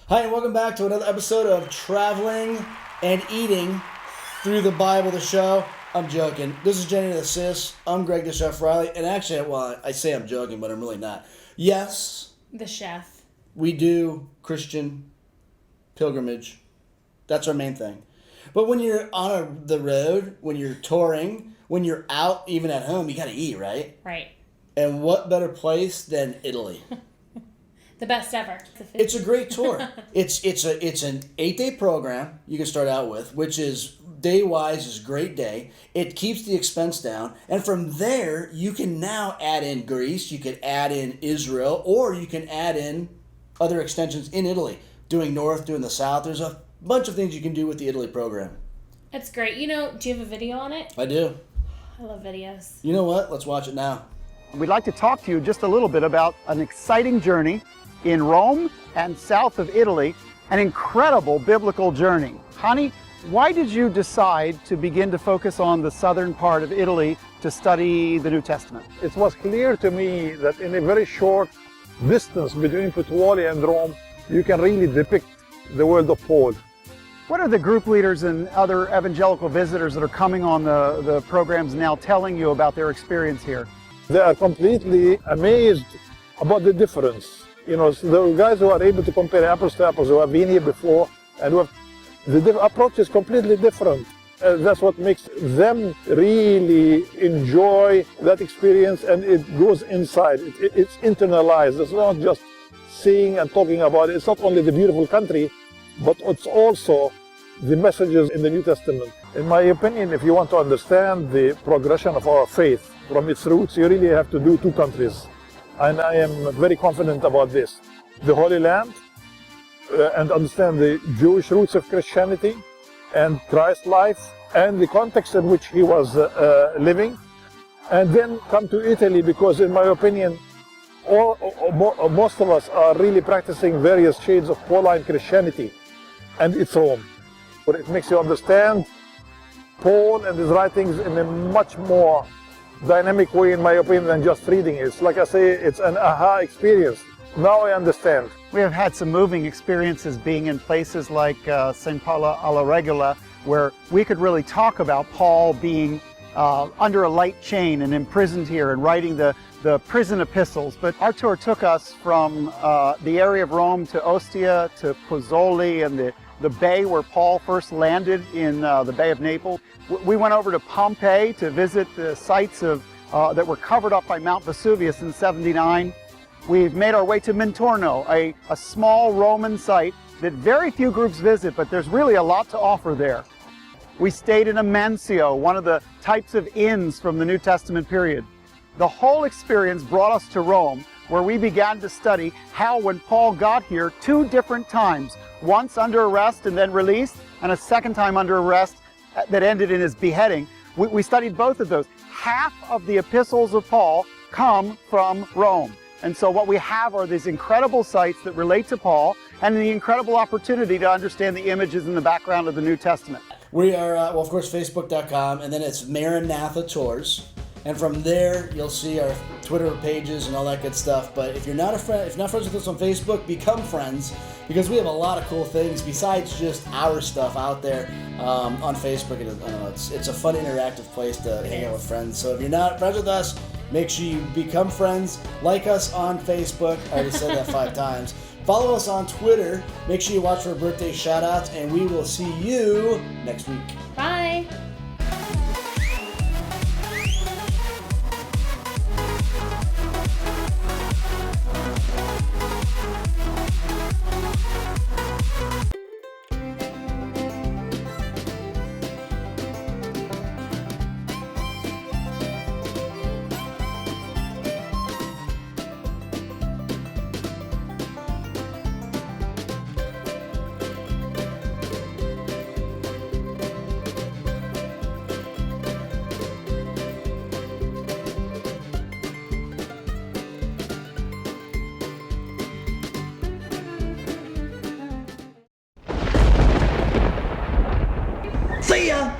Hi, and welcome back to another episode of Traveling and Eating Through the Bible, the show. I'm joking. This is Jenny the Sis. I'm Greg the Chef Reilly. And actually, well, I say I'm joking, but I'm really not. Yes, the chef. We do Christian pilgrimage. That's our main thing. But when you're on the road, when you're touring, when you're out, even at home, you got to eat, right? Right. And what better place than Italy? The best ever. It's a great tour. It's an 8-day program you can start out with, which is day-wise is a great day. It keeps the expense down. And from there, you can now add in Greece, you can add in Israel, or you can add in other extensions in Italy. Doing north, doing the south. There's a bunch of things you can do with the Italy program. It's great. You know, do you have a video on it? I do. I love videos. You know what? Let's watch it now. We'd like to talk to you just a little bit about an exciting journey in Rome and south of Italy, an incredible biblical journey. Honey, why did you decide to begin to focus on the southern part of Italy to study the New Testament? It was clear to me that in a very short distance between Puteoli and Rome, you can really depict the world of Paul. What are the group leaders and other evangelical visitors that are coming on the programs now telling you about their experience here? They are completely amazed about the difference. You know, the guys who are able to compare apples to apples, who have been here before, and who have, the approach is completely different. That's what makes them really enjoy that experience, and it goes inside. It's internalized. It's not just seeing and talking about it. It's not only the beautiful country, but it's also the messages in the New Testament. In my opinion, if you want to understand the progression of our faith from its roots, you really have to do two countries. And I am very confident about this. The Holy Land, and understand the Jewish roots of Christianity and Christ's life and the context in which he was living. And then come to Italy, because in my opinion, most of us are really practicing various shades of Pauline Christianity, and it's Rome. But it makes you understand Paul and his writings in a much more dynamic way, in my opinion, than just reading it. It's like I say, it's an aha experience. Now I understand. We have had some moving experiences being in places like St. Paolo alla Regula, where we could really talk about Paul being under a light chain and imprisoned here and writing the prison epistles. But our tour took us from the area of Rome to Ostia, to Puzzoli, and the bay where Paul first landed in the Bay of Naples. We went over to Pompeii to visit the sites of that were covered up by Mount Vesuvius in 79. We've made our way to Mintorno, a small Roman site that very few groups visit, but there's really a lot to offer there. We stayed in a mansio, one of the types of inns from the New Testament period. The whole experience brought us to Rome, where we began to study how when Paul got here 2 different times, once under arrest and then released, and a second time under arrest that ended in his beheading. We studied both of those. Half of the epistles of Paul come from Rome. And so what we have are these incredible sites that relate to Paul, and the incredible opportunity to understand the images in the background of the New Testament. We are, well, of course, Facebook.com, and then it's Maranatha Tours. And from there, you'll see our Twitter pages and all that good stuff. But if you're not friends with us on Facebook, become friends, because we have a lot of cool things besides just our stuff out there on Facebook. And, I don't know, it's a fun, interactive place to hang out with friends. So if you're not friends with us, make sure you become friends. Like us on Facebook. I already said that 5 times. Follow us on Twitter. Make sure you watch for birthday shout-outs, and we will see you next week. Bye. See ya!